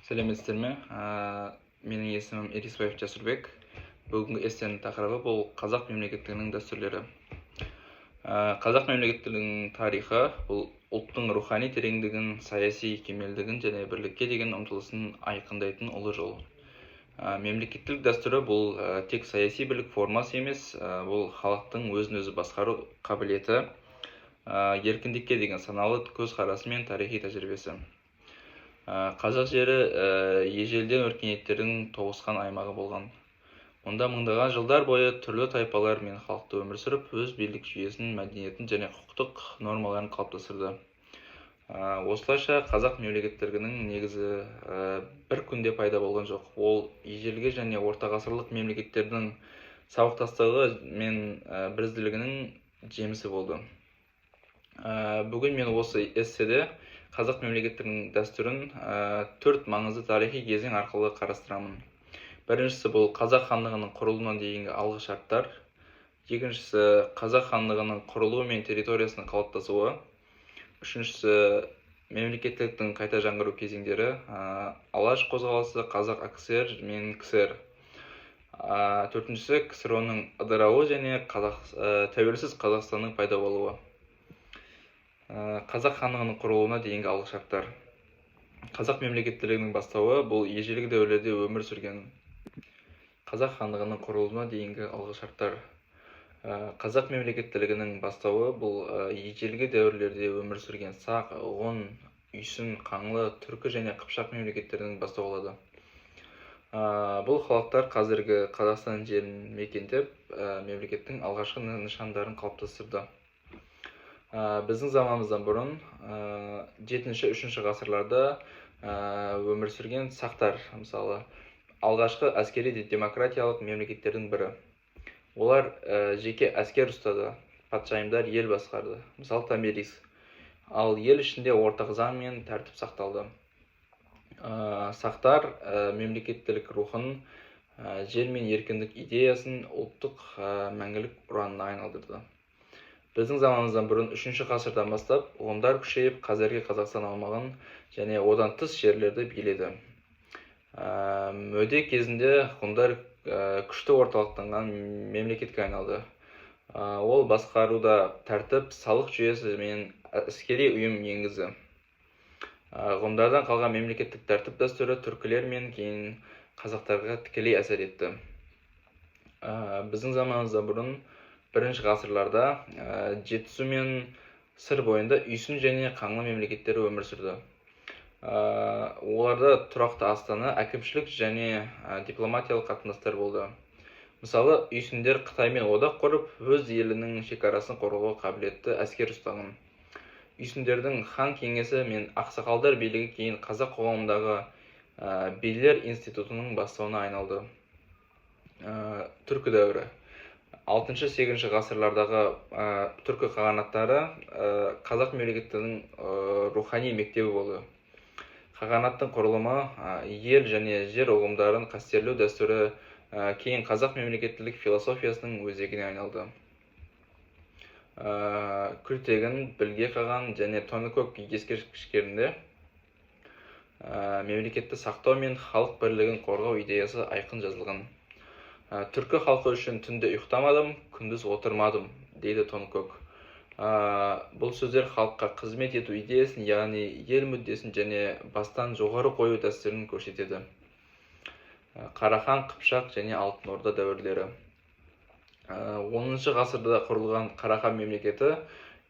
Сәлеметсіздер ме? Менің есімім Ересбаев Жасырбек. Бүгінгі эссенің тақырыбы бұл қазақ мемлекеттігінің дәстүрлері. Қазақ мемлекеттігінің тарихы бұл ұлттың рухани тереңдігін, саяси кемелдігін және бірлікке деген ұмтылысын айқындайтын ұлы жол. Мемлекеттілік дәстүрі бұл тек саяси бірлік формасы емес, бұл халықтың өзін өзі басқару қабілеті, еркіндікке деген саналы көзқарасы мен тарихи тәжірибесі. Қазақ жері ежелден өркениеттердің тоғысқан аймағы болған. Мұнда мыңдаған жылдар бойы түрлі тайпалар мен халықты өмір сүріп, өз билік жүйесін, мәдениетін және құқықтық нормаларын қалыптастырды. Осылайша қазақ мемлекеттілігінің негізі бір күнде пайда болған жоқ. Ол ежелгі және орта ғасырлық мемлекеттердің сабақтастығы мен бірізділігінің жемісі болды. Бүгін мен осы эсседе қазақ мемлекеттігінің дәстүрін төрт маңызды тарихи кезең арқылы қарастырамын. Біріншісі бұл қазақ хандығының құрылуына дейінгі алғы шарттар. Екіншісі қазақ хандығының құрылуы мен территориясының қалыптасуы. Үшіншісі мемлекеттіліктің қайта жаңғыру кезеңдері. Алаш қозғалысы, қазақ АКСР мен КСР. Төртіншісі КСР-ның ыдырауы және тәуелсіз Қазақстанның пайда болуы. Қазақ хандығының құрылуына дейінгі алғы шарттар. Қазақ мемлекеттілігінің бастауы бұл ежелгі дәуірлерде өмір сүрген. Қазақ хандығының құрылуына дейінгі алғы шарттар. Қазақ мемлекеттілігінің бастауы бұл ежелгі дәуірлерде өмір сүрген Сақ, Ғұн, Үйсін, Қаңлы, Түркі және Қыпшақ мемлекеттерінің бастауы болады. Бұл халықтар қазіргі Қазақстан жерін мекендеп, мемлекеттің алғашқы нышандарын қалыптастырды. Біздің заманымыздан бұрын 7-3 ғасырларда өмір сүрген сақтар, мысалы, алғашқы әскери демократиялық мемлекеттердің бірі. Олар жеке әскер ұстады, патшайымдар ел басқарды, мысалы Томирис. Ал ел ішінде ортақ заң мен тәртіп сақталды. Сақтар мемлекеттілік рухын, жер мен еркіндік идеясын ұлттық мәңгілік ұранына айналдырды. Біздің заманымыздан бұрын 3 ғасырдан бастап ғұндар күшейіп, қазіргі Қазақстан аумағын және одан тыс жерлерді биледі. Мөде кезінде ғұндар күшті орталықтанған мемлекетке айналды. Ол басқаруда тәртіп, салық жүйесі мен әскери ұйым енгізді. Ғұндардан қалған мемлекеттік тәртіп дәстүрі түркілер мен кейін қазақтарға тікелей әсер етті. Біздің заманымыздан бұрын 1 ғасырларда Жетісу мен Сыр бойында Үйсін және Қаңлы мемлекеттері өмір сүрді. Оларда тұрақты астана, әкімшілік және дипломатиялық қатынастар болды. Мысалы, Үйсіндер Қытаймен одақ құрып, өз елінің шекарасын қорғауға қабілетті әскер ұстаған. Үйсіндердің хан кеңесі мен ақсақалдар билігі кейін қазақ қоғамындағы билер институтының бастауына айналды. Түркі дәуірі. 6-8 ғасырлардағы түркі қағанаттары қазақ мемлекеттігінің рухани мектебі болды. Қағанаттың құрылымы ел және жер ұғымдарын қастерлеу дәстүрі кейін қазақ мемлекеттілік философиясының өзегіне айналды. Күлтегін, Білге қаған және Тоныкөк ескерткіштерінде мемлекетті сақтау мен халық бірлігін қорғау идеясы айқын жазылған. Түркі халқы үшін түнде ұйықтамадым, күндіз отырмадым, дейді Тоныкөк. Бұл сөздер халыққа қызмет ету идеясын, яғни ел мүддесін және бастан жоғары қою дәстүрін көрсетеді. Қарахан, Қыпшақ және Алтын Орда дәуірлері. 10 ғасырда құрылған Қарахан мемлекеті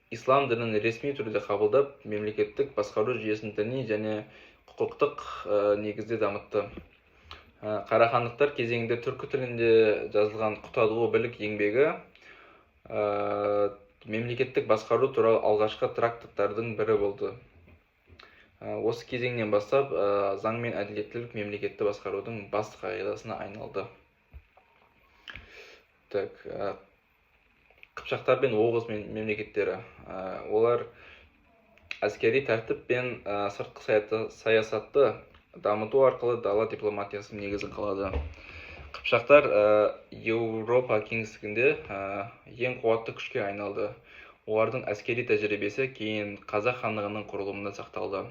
ислам дінін ресми түрде қабылдап, мемлекеттік басқару жүйесін діни және құқықтық негізде дамытты. Қарахандықтар кезеңінде түркі тілінде жазылған Құтадғу білік еңбегі мемлекеттік басқару туралы алғашқы трактаттардың бірі болды. Осы кезеңнен бастап заң мен әділеттілік мемлекетті басқарудың басты қағидасына айналды. Қыпшақтар мен Оғыз мемлекеттері. Олар әскери тәртіп пен сыртқы саясатты дамыту арқылы дала дипломатиясының негізін қалады. Қыпшақтар Еуропа кеңістігінде ең қуатты күшке айналды. Олардың әскери тәжірибесі кейін қазақ хандығының құрылымында сақталды.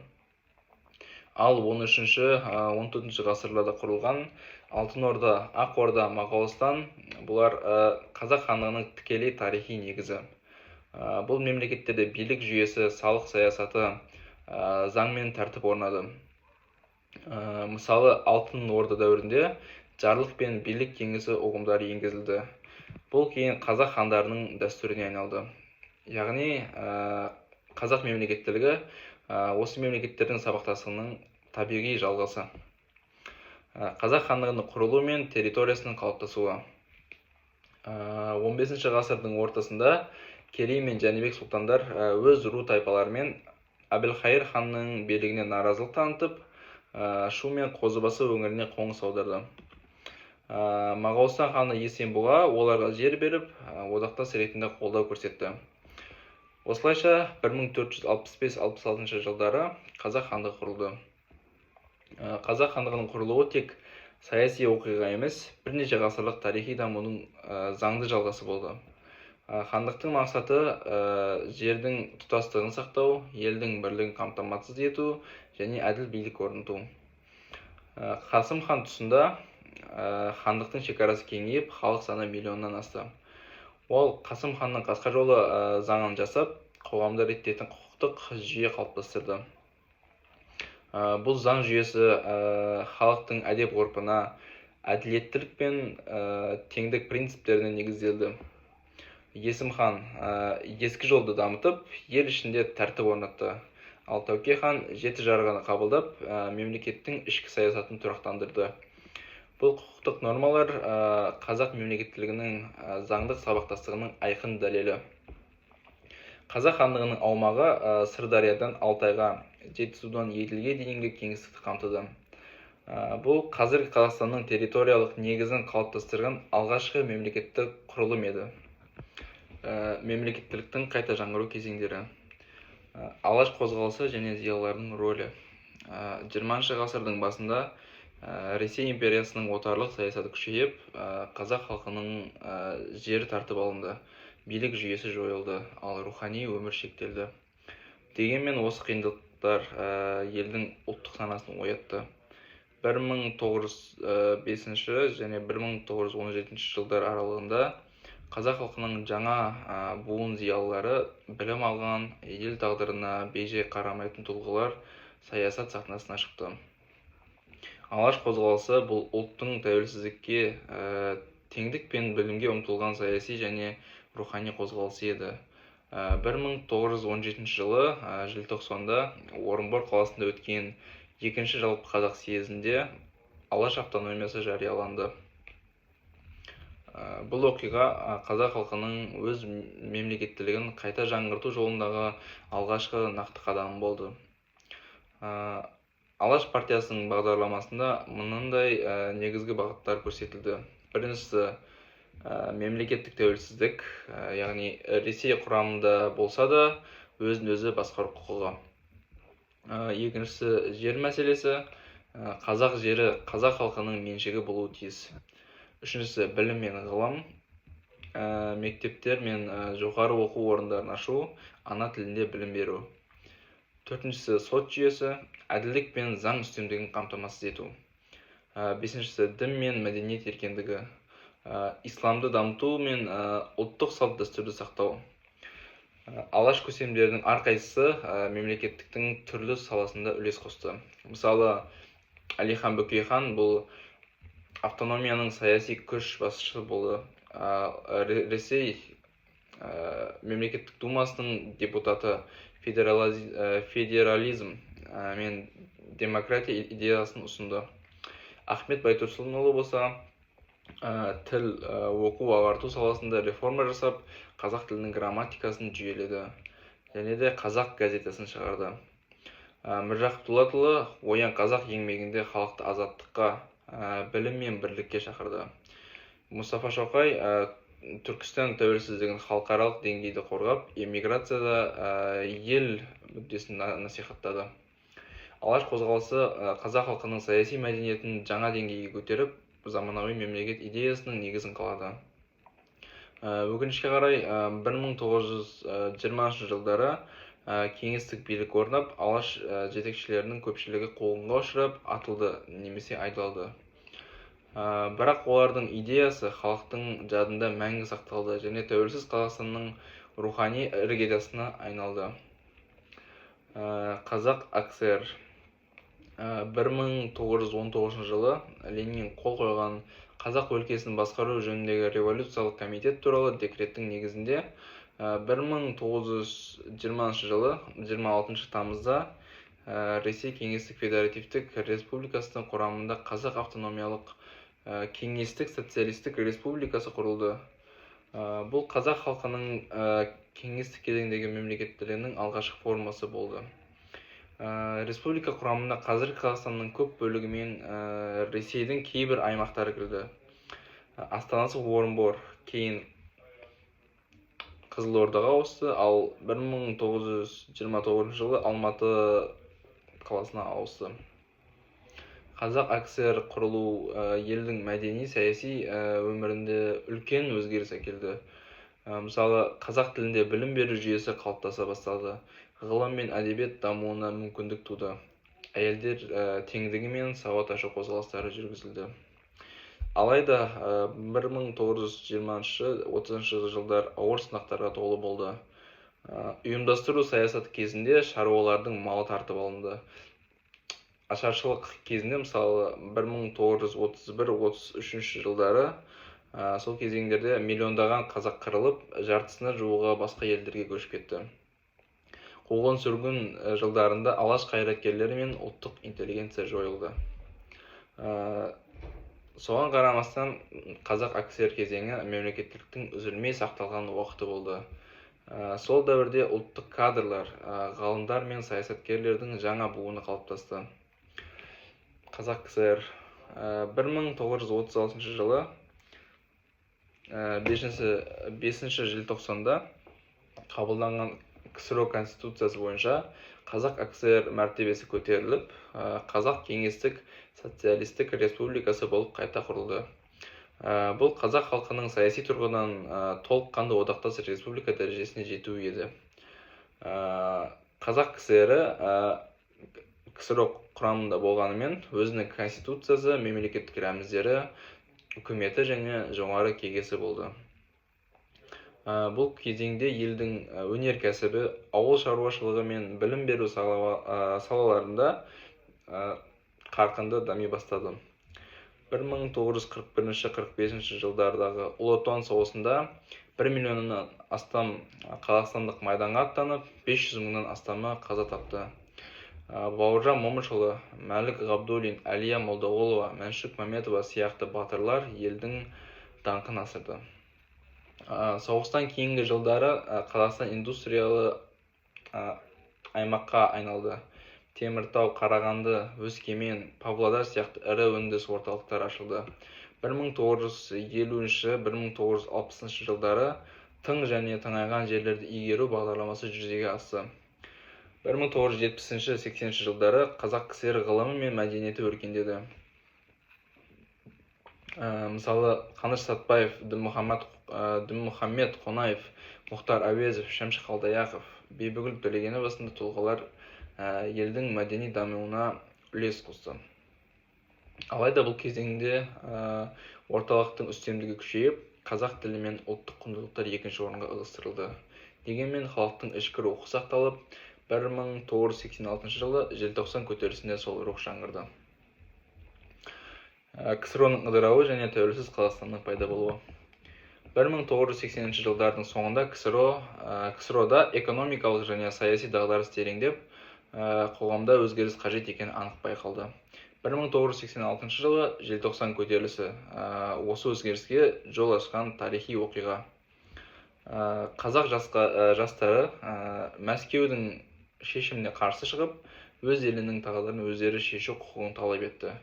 Ал 13-14 ғасырларда құрылған Алтын Орда, Ақ Орда, Моғолстан бұлар қазақ хандығының тікелей тарихи негізі. Бұл мемлекеттерде билік жүйесі, салық саясаты, заң мен тәртіп орнады. Мысалы, Алтын Орда дәуірінде жарлық пен билік кеңесі ұғымдары енгізілді. Бұл кейін қазақ хандарының дәстүріне айналды. Яғни, қазақ мемлекеттілігі осы мемлекеттердің сабақтастығының табиғи жалғасы. Қазақ хандығының құрылуы мен территориясының қалыптасуы. 15 ғасырдың ортасында Керей мен Жәнібек сұлтандар өз ру тайпаларымен Әбілқайыр ханның билігіне наразылық танытып, Шу мен Қозыбасы өңіріне қоныс аударды. Моғолстан ханы Есенбұға оларға жер беріп, одақтас ретінде қолдау көрсетті. Осылайша 1465-66 жылдары қазақ хандығы құрылды. Қазақ хандығының құрылуы тек саяси оқиға емес, бірнеше ғасырлық тарихи дамудың заңды жалғасы болды. Хандықтың мақсаты жердің тұтастығын сақтау, елдің бірлігін қамтамасыз ету және әділ билік орнату. Қасым хан тұсында хандықтың шекарасы кеңейіп, халық саны миллионнан асты. Ол Қасым ханның қасқа жолы заңын жасап, қоғамды реттейтін құқықтық жүйе қалыптастырды. Бұл заң жүйесі халықтың әдеп ғұрпына, әділеттілік пен теңдік принциптеріне негізделді. Есім хан ескі жолды дамытып, ел ішінде тәртіп орнатты. Ал Тәуке хан жеті жарғыны қабылдап, мемлекеттің ішкі саясатын тұрақтандырды. Бұл құқықтық нормалар қазақ мемлекеттілігінің заңдық сабақтастығының айқын дәлелі. Қазақ хандығының аумағы Сырдариядан Алтайға, Жетісудан Еділге дейінгі кеңістікті қамтыды. Бұл қазіргі Қазақстанның территориялық негізін қалыптастырған алғашқы мемлекеттік құрылым еді. Мемлекеттіліктің қайта жаңғыру кезеңдері. Алаш қозғалысы және зиялылардың рөлі. 20 ғасырдың басында Ресей империясының отарлық саясаты күшейіп, қазақ халқының жері тартып алынды, билік жүйесі жойылды, ал рухани өмір шектелді. Дегенмен осы қиындықтар елдің ұлттық санасын оятты. 1905 және 1917 жылдар аралығында қазақ халқының жаңа буын зиялылары білім алған, ел тағдырына бей-жай қарамайтын тұлғалар саясат сахнасына шықты. Алаш қозғалысы бұл ұлттың тәуелсіздікке, теңдік пен білімге ұмтылған саяси және рухани қозғалысы еді. 1917 жылы желтоқсанда Орынбор қаласында өткен екінші жалпы қазақ съезінде Алаш автономиясы жарияланды. Бұл оқиға қазақ халқының өз мемлекеттілігін қайта жаңғырту жолындағы алғашқы нақты қадамы болды. Алаш партиясының бағдарламасында мынандай негізгі бағыттар көрсетілді. Біріншісі мемлекеттік тәуелсіздік, яғни Ресей құрамында болса да өзін-өзі басқару құқығы. Екіншісі жер мәселесі, қазақ жері қазақ халқының меншігі болуы тиіс. Үшіншісі білім мен ғылым, мектептер мен жоғары оқу орындарын ашу, ана тілінде білім беру. Төртіншісі сот жүйесі, әділдік пен заң үстемдігін қамтамасыз ету. Бесіншісі дін мен мәдениет еркіндігі, исламды дамыту мен ұлттық салт дәстүрді сақтау. Алаш көсемдерінің әрқайсысы мемлекеттіктің түрлі саласында үлес қосты. Мысалы, Әлихан Бөкейхан бұл автономияның саяси күш басшысы болды. Ресей мемлекеттік думасының депутаты федерализм мен демократия идеясын ұсынды. Ахмет Байтұрсынұлы болса, тіл оқу ағарту саласында реформа жасап, қазақ тілінің грамматикасын жүйеледі. Және де қазақ газетасын шығарды. Міржақып Дулатұлы Оян қазақ еңбегінде халықты азаттыққа, білім мен бірлікке шақырды. Мұстафа Шоқай Түркістан тәуелсіздігін халықаралық деңгейде қорғап, эмиграцияда ел мүддесін насихаттады. Алаш қозғалысы қазақ халқының саяси мәдениетін жаңа деңгейге көтеріп, заманауи мемлекет идеясының негізін қалады. Өкінішке қарай 1920 жылдары кеңестік билік орнап, алаш жетекшілерінің көпшілігі қуғынға ұшырап, атылды немесе айдалды. Бірақ олардың идеясы халықтың жадында мәңгі сақталды және тәуелсіз Қазақстанның рухани іргетасына айналды. Қазақ АКСР 1919 жылы Ленин қол қойған Қазақ өлкесін басқару жөніндегі революциялық комитет туралы декреттің негізінде 1920 жылы 26 тамызда Ресей Кеңестік Федеративтік Республикасының құрамында Қазақ автономиялық Кеңестік Социалистік Республикасы құрылды. Бұл қазақ халқының кеңестік кезеңдегі мемлекеттілігінің алғашқы формасы болды. Республика құрамында қазіргі Қазақстанның көп бөлігі мен Ресейдің кейбір аймақтары кірді. Астанасы Орынбор, кейін Қызылордаға ауысты, ал 1929 жылы Алматы қаласына ауысты. Қазақ АКСР құрылу елдің мәдени, саяси өмірінде үлкен өзгеріс әкелді. Мысалы, қазақ тілінде білім беру жүйесі қалыптаса бастады. Ғылым мен әдебиет дамуына мүмкіндік туды. Әйелдер теңдігі мен сауат ашу қозғалыстары жүргізілді. Алайда 1920-30 жылдар ауыр сынақтарға толы болды. Ұйымдастыру саясаты кезінде шаруалардың малы тартып алынды. Ашаршылық кезінде, мысалы, 1931-33 жылдары сол кезеңдерде миллиондаған қазақ қырылып, жартысына жуығы басқа елдерге көшіп кетті. Қуғын-сүргін жылдарында алаш қайраткерлері мен ұлттық интеллигенция жойылды. Соған қарамастан Қазақ АКСР кезеңі мемлекеттіліктің үзілмей сақталған уақыты болды. Сол дәуірде ұлттық кадрлар, ғалымдар мен саясаткерлердің жаңа буыны қалыптасты. Қазақ КСР 1936 жылы 5 желтоқсанда қабылданған КСРО Конституциясы бойынша Қазақ АКСР мәртебесі көтеріліп, Қазақ Кеңестік Социалистік Республикасы болып қайта құрылды. Бұл қазақ халқының саяси тұрғыдан толыққанды одақтас республика дәрежесіне жету еді. Қазақ КСР КСРО құрамында болғанымен, өзінің конституциясы, мемлекеттік рәміздері, үкіметі және жоғары кеңесі болды. Бұл кезеңде елдің өнеркәсібі, ауыл шаруашылығы мен білім беру салаларында қарқынды дами бастады. 1941-45 жылдардағы Ұлы Отан соғысында 1 миллионнан астам қазақстандық майданға аттанып, 500 мыңнан астамы қаза тапты. Бауыржан Момышұлы, Мәлік Ғабдуллин, Әлия Молдағұлова, Мәншүк Мәметова сияқты батырлар елдің даңқын асырды. Соғыстан кейінгі жылдары Қазақстан индустриялы аймаққа айналды. Теміртау, Қарағанды, Өскемен, Павлодар сияқты ірі өндіріс орталықтары ашылды. 1950-1960 жылдары тың және тыңайған жерлерді игеру бағдарламасы жүзеге асты. 1970-80 жылдары Қазақ КСР ғылымы мен мәдениеті өркендеді. Мысалы, Қаныш Сәтбаев, Дінмұхаммед Қонаев, Мұхтар Әуезов, Шәмші Қалдаяқов, Бибігүл Төлегенова сынды тұлғалар елдің мәдени дамуына үлес қосты. Алайда бұл кезеңде орталықтың үстемдігі күшейіп, қазақ тілі мен ұлттық құндылықтар екінші орынға ығыстырылды. Дегенмен халықтың ішкі рухы сақталып, 1986 жылы желтоқсан көтерілісінде сол рух жаңғырды. КСРОның ыдырауы және тәуелсіз Қазақстанның пайда болуы. 1980 жылдардың соңында КСРОда экономикалық және саяси дағдарыс тереңдеп, қоғамда өзгеріс қажет екені анық байқалды. 1986 жылы желтоқсан көтерілісі осы өзгеріске жол ашқан тарихи оқиға. Қазақ жастары Мәскеудің шешіміне қарсы шығып, өз елінің тағдырын өздері шешу құқығын талап етті.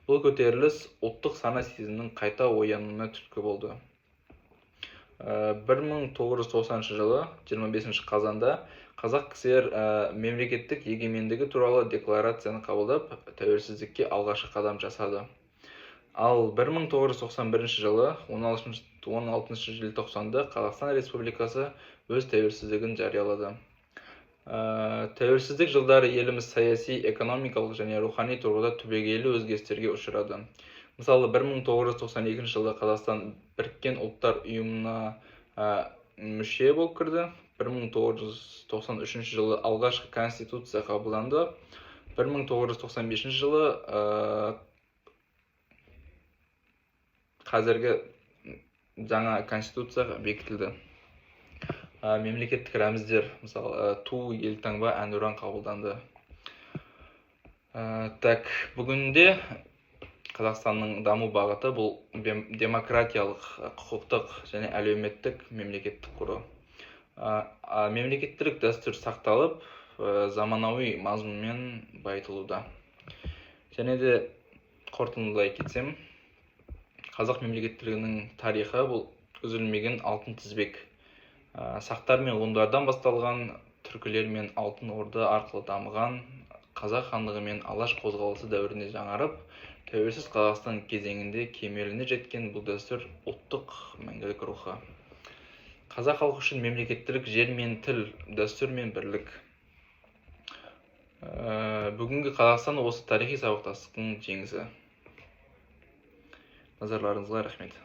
Бұл көтеріліс ұлттық сана сезімнің қайта оянуына түрткі болды. 1990 жылы 25 қазанда Қазақ КСР мемлекеттік егемендігі туралы декларацияны қабылдап, тәуелсіздікке алғашқы қадам жасады. Ал 1991 жылы 16 желтоқсанда Қазақстан Республикасы өз тәуелсіздігін жариялады. Тәуелсіздік жылдары еліміз саяси, экономикалық және рухани тұрғыда түбегейлі өзгерістерге ұшырады. Мысалы, 1992 жылы Қазақстан Біріккен ұлттар ұйымына мүше болып кірді. 1993 жылы алғашқы конституция қабылданды. 1995 жылы қазіргі жаңа конституция бекітілді. Мемлекеттік рәміздер, мысалы, ту, елтаңба, әнұран қабылданды. Бүгінде Қазақстанның даму бағыты бұл демократиялық, құқықтық және әлеуметтік мемлекеттік құру. Мемлекеттілік дәстүр сақталып, заманауи мазмұнмен байытылуда. Және де қорытындылай кетсем, қазақ мемлекеттілігінің тарихы бұл үзілмеген алтын тізбек. Сақтар мен ғұндардан басталған, түркілер мен алтын орда арқылы дамыған, қазақ хандығы мен алаш қозғалысы дәуіріне жаңарып, тәуелсіз Қазақстан кезеңінде кемеліне жеткен бұл дәстүр ұлттық мәңгілік рухы. Қазақ халқы үшін мемлекеттілік жер мен тіл, дәстүр мен бірлік. Бүгінгі Қазақстан осы тарихи сабақтастықтың жеңісі. Назарларыңызға рахмет.